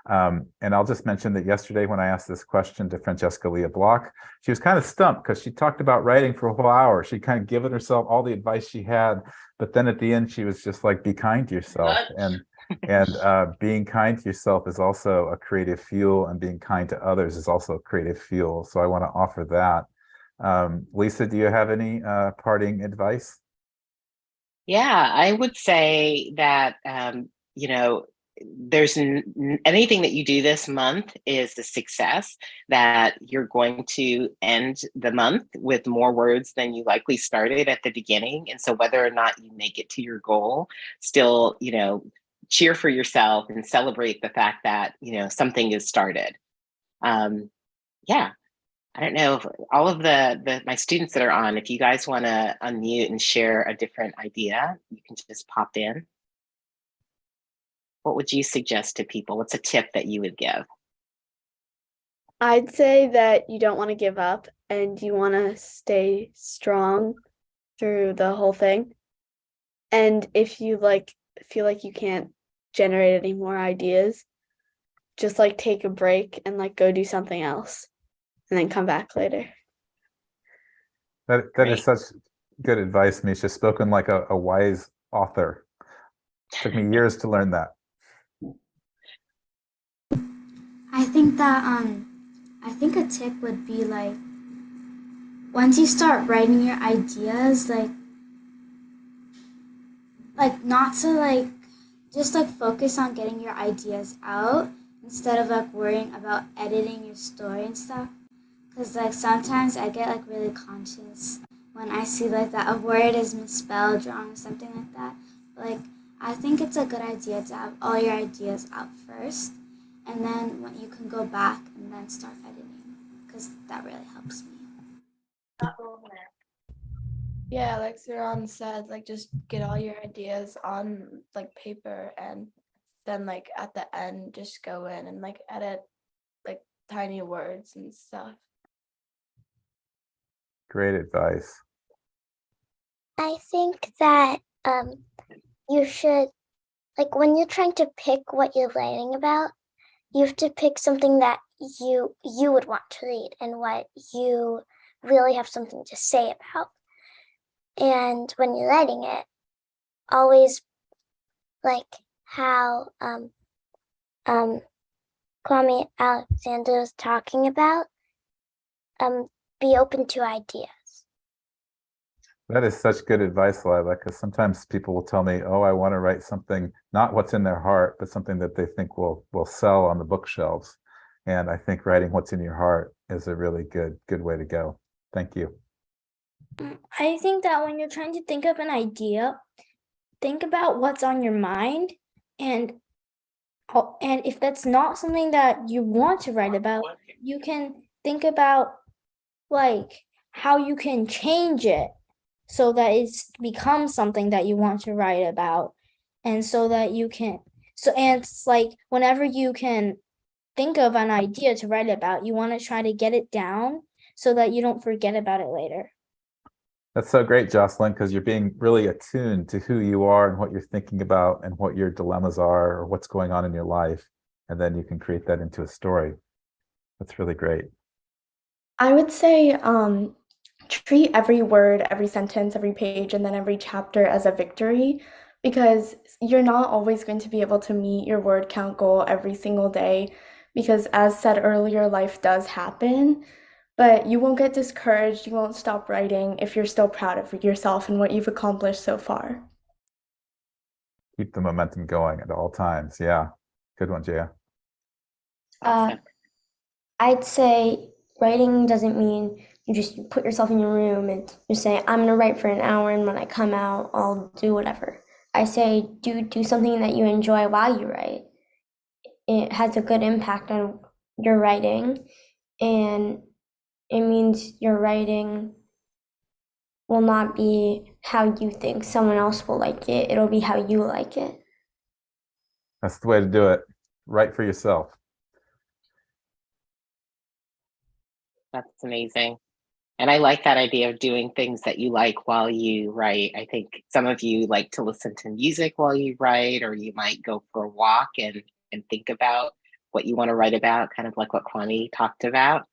And I'll just mention that yesterday when I asked this question to Francesca Leah Block, she was kind of stumped because she talked about writing for a whole hour. She'd kind of given herself all the advice she had, but then at the end she was just like, be kind to yourself. And being kind to yourself is also a creative fuel, and being kind to others is also a creative fuel. So I want to offer that. Lisa, do you have any parting advice?
Yeah, I would say that, you know, there's anything that you do this month is a success, that you're going to end the month with more words than you likely started at the beginning. And so whether or not you make it to your goal, still, you know, cheer for yourself and celebrate the fact that, you know, something is started. Yeah. I don't know if all of my students that are on, if you guys want to unmute and share a different idea, you can just pop in. What would you suggest to people? What's a tip that you would give?
I'd say that you don't want to give up and you want to stay strong through the whole thing. And if you feel like you can't generate any more ideas, just like take a break and like go do something else and then come back later.
That is such good advice, Misha. Spoken like a wise author. Took me years to learn that.
I think that I think a tip would be like, once you start writing your ideas, like not to like just like focus on getting your ideas out instead of like worrying about editing your story and stuff. Because like sometimes I get like really conscious when I see like that a word is misspelled wrong or something like that. But, like, I think it's a good idea to have all your ideas out first, and then when you can go back and then start editing, because that really helps me.
Yeah, like Saran said, like just get all your ideas on like paper, and then like at the end just go in and like edit like tiny words and stuff.
Great advice.
I think that you should, like, when you're trying to pick what you're writing about, you have to pick something that you would want to read and what you really have something to say about. And when you're writing it, always, like how Kwame Alexander was talking about, be open to ideas.
That is such good advice, Lila, because sometimes people will tell me, oh, I want to write something, not what's in their heart, but something that they think will sell on the bookshelves. And I think writing what's in your heart is a really good way to go. Thank you.
I think that when you're trying to think of an idea, think about what's on your mind, and if that's not something that you want to write about, you can think about like how you can change it so that it's becomes something that you want to write about, and so that you can and it's like whenever you can think of an idea to write about, you want to try to get it down so that you don't forget about it later.
That's so great, Jocelyn, because you're being really attuned to who you are and what you're thinking about and what your dilemmas are or what's going on in your life. And then you can create that into a story. That's really great.
I would say treat every word, every sentence, every page, and then every chapter as a victory, because you're not always going to be able to meet your word count goal every single day, because as said earlier, life does happen, but you won't get discouraged, you won't stop writing if you're still proud of yourself and what you've accomplished so far.
Keep the momentum going at all times. Yeah. Good one, Jaya.
I'd say writing doesn't mean you just put yourself in your room and you say, I'm going to write for an hour, and when I come out, I'll do whatever. I say do something that you enjoy while you write. It has a good impact on your writing, and it means your writing will not be how you think someone else will like it. It'll be how you like it.
That's the way to do it. Write for yourself.
That's amazing. And I like that idea of doing things that you like while you write. I think some of you like to listen to music while you write, or you might go for a walk and think about what you want to write about, kind of like what Kwame talked about.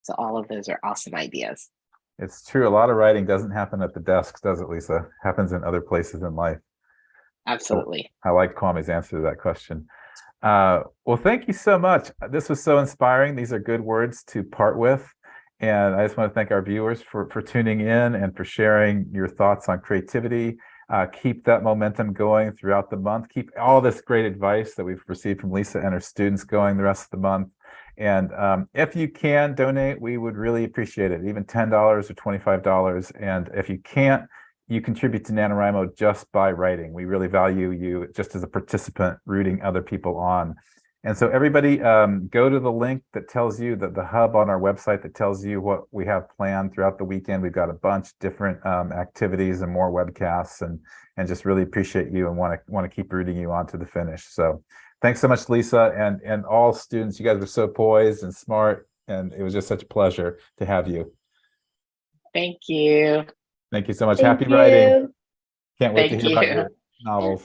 So all of those are awesome ideas.
It's true. A lot of writing doesn't happen at the desk, does it, Lisa? It happens in other places in life.
Absolutely.
I like Kwame's answer to that question. Well, thank you so much. This was so inspiring. These are good words to part with. And I just want to thank our viewers for tuning in and for sharing your thoughts on creativity. Keep that momentum going throughout the month. Keep all this great advice that we've received from Lisa and her students going the rest of the month. And if you can donate, we would really appreciate it, even $10 or $25. And if you can't, you contribute to NaNoWriMo just by writing. We really value you just as a participant rooting other people on. And so everybody go to the link that tells you that the hub on our website that tells you what we have planned throughout the weekend. We've got a bunch of different activities and more webcasts, and just really appreciate you and want to keep rooting you on to the finish. So thanks so much, Lisa, and all students. You guys are so poised and smart, and it was just such a pleasure to have you.
Thank you.
Thank you so much.
Thank
Happy writing.
you.
Can't wait to
Thank
hear about
you.
your novels.